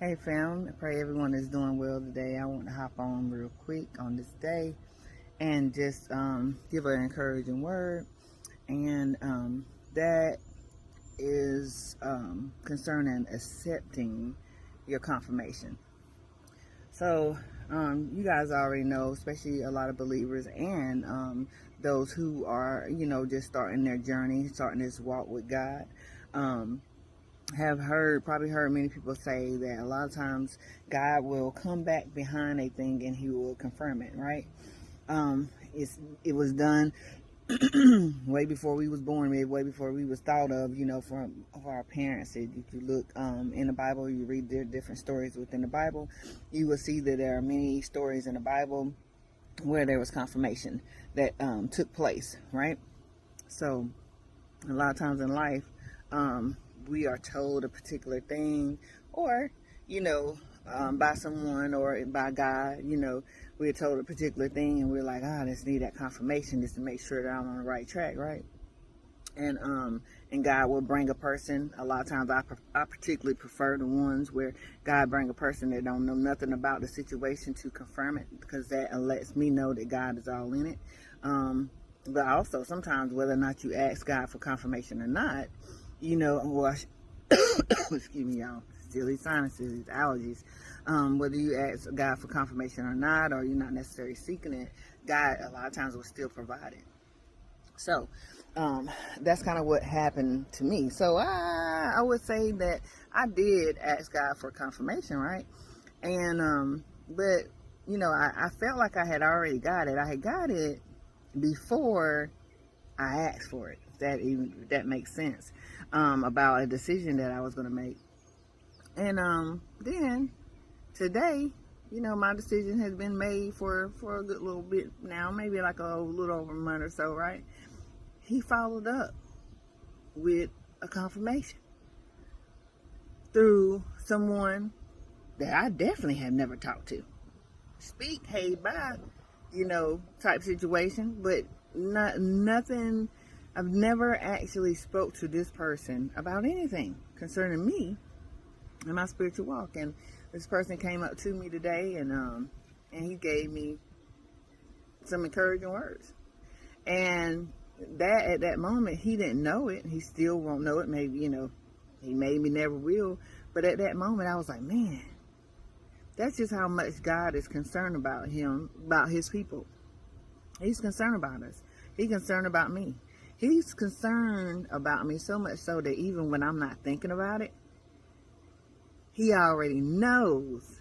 Hey fam, I pray everyone is doing well today. I want to hop on real quick on this day and just give an encouraging word. And that is concerning accepting your confirmation. So, you guys already know, especially a lot of believers and those who are, just starting their journey, starting this walk with God. Um, have probably heard many people say that a lot of times God will come back behind a thing and He will confirm it, right? It was done way before we was born, maybe way before we was thought of, from our parents. If you look in the Bible, you read their different stories within the Bible, you will see that there are many stories in the Bible where there was confirmation that took place, right? So a lot of times in life, we are told a particular thing, or by someone or by God, we're told a particular thing, and we're like, I just need that confirmation just to make sure that I'm on the right track, right? And God will bring a person. A lot of times, I particularly prefer the ones where God bring a person that don't know nothing about the situation to confirm it, because that lets me know that God is all in it. But also sometimes, whether or not you ask God for confirmation or not, excuse me, y'all, still these sinuses, these allergies. Whether you ask God for confirmation or not, or you're not necessarily seeking it, God a lot of times will still provide it. So that's kind of what happened to me. So I would say that I did ask God for confirmation, right? And but I felt like I had already got it. I had got it before I asked for it. That makes sense, about a decision that I was going to make. And then today, my decision has been made for a good little bit now, maybe like a little over a month or so, right? He followed up with a confirmation through someone that I definitely have never talked to. Speak, hey, bye, type situation, but nothing. I've never actually spoke to this person about anything concerning me and my spiritual walk. And this person came up to me today, and he gave me some encouraging words. And that at that moment, he didn't know it. He still won't know it. Maybe, he maybe never will. But at that moment, I was like, man, that's just how much God is concerned about his people. He's concerned about us. He's concerned about me. He's concerned about me so much so that even when I'm not thinking about it, He already knows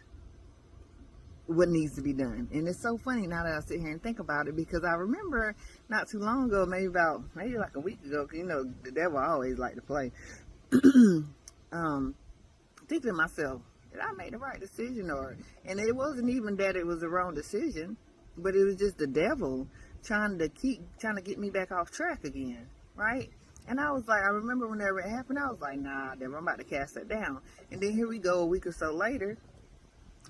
what needs to be done. And it's so funny now that I sit here and think about it, because I remember not too long ago, maybe like a week ago, because the devil always like to play, thinking to myself, did I make the right decision? And it wasn't even that it was the wrong decision, but it was just the devil trying to get me back off track again, right? And I was like, I remember whenever it happened, I was like, nah, devil, I'm about to cast that down. And then here we go, a week or so later,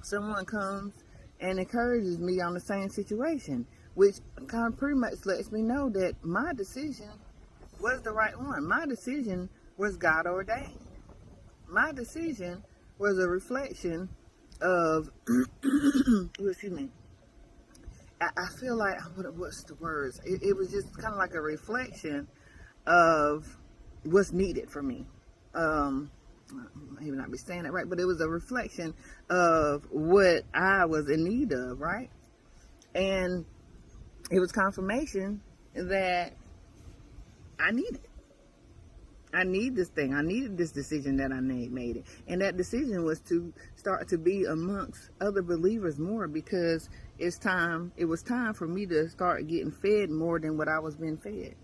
someone comes and encourages me on the same situation, which kind of pretty much lets me know that my decision was the right one. My decision was God ordained. My decision was a reflection of, excuse me, I feel like, what's the words? It was just kind of like a reflection of what's needed for me. Maybe not be saying that right, but it was a reflection of what I was in need of, right? And it was confirmation that I needed. I need this thing. I needed this decision that I made it. And that decision was to start to be amongst other believers more, because it was time for me to start getting fed more than what I was being fed.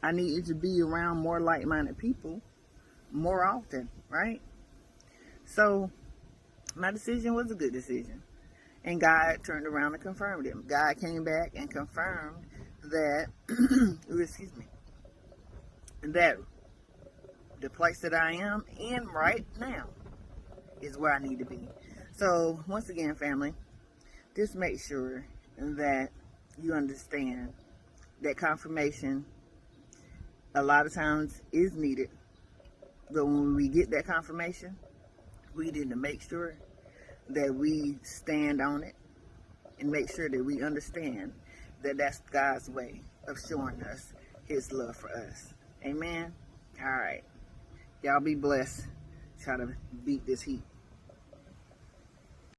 I needed to be around more like-minded people more often, right? So my decision was a good decision. And God turned around and confirmed it. God came back and confirmed that, excuse me, that the place that I am in right now is where I need to be. So once again, family, just make sure that you understand that confirmation a lot of times is needed. But when we get that confirmation, We need to make sure that we stand on it and make sure that we understand that that's God's way of showing us his love for us. Amen. All right. Y'all be blessed. Try to beat this heat.